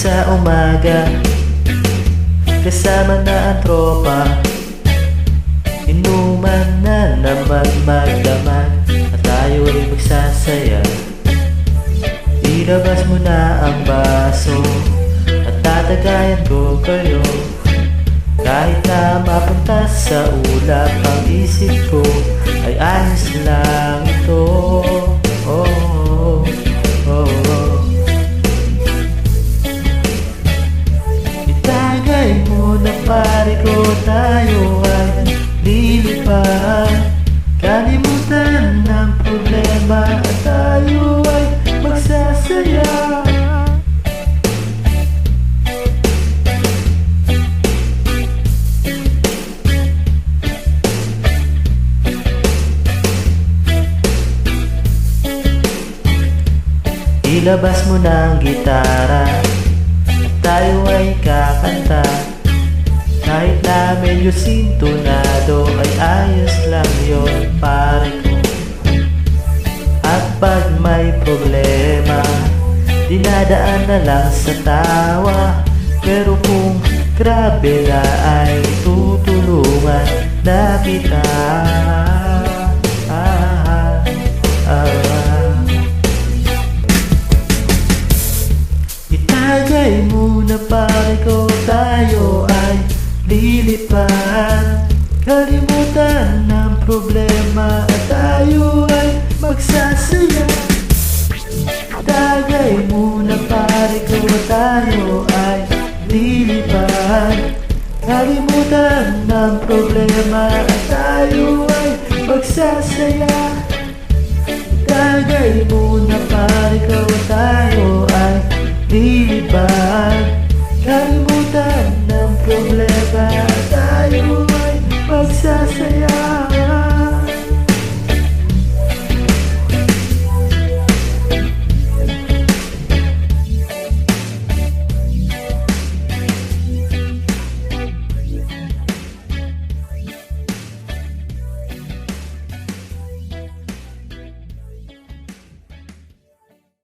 sa umaga, kasama na ang tropa. Inuman na naman magdamag at tayo ay magsasaya. Ilabas mo na ang baso at tatagayan ko kayo. Kahit na mapunta sa ulap ang isip ko, ay ayos lang ito. Oh, oh, oh, oh. Itagay mo na pare ko, tayo ay lilipad. Kalimutan ng problema at tayo ay magsasaya. Ilabas mo na ang gitara at tayo ay kakanta. Kahit na medyo sintonado, ay ayos lang yun pare ko. At pag may problema, dinadaan na lang sa tawa. Pero kung grabe na, ay tutulungan na kita. Itagay muna pare ko, tayo ay lilipad. Kalimutan ng problema at tayo ay magsasaya. Itagay muna pare ko, tayo ay lilipad. Kalimutan ng problema at tayo ay magsasaya. Itagay muna pare ko, tayo ay lilipad. Kalimutan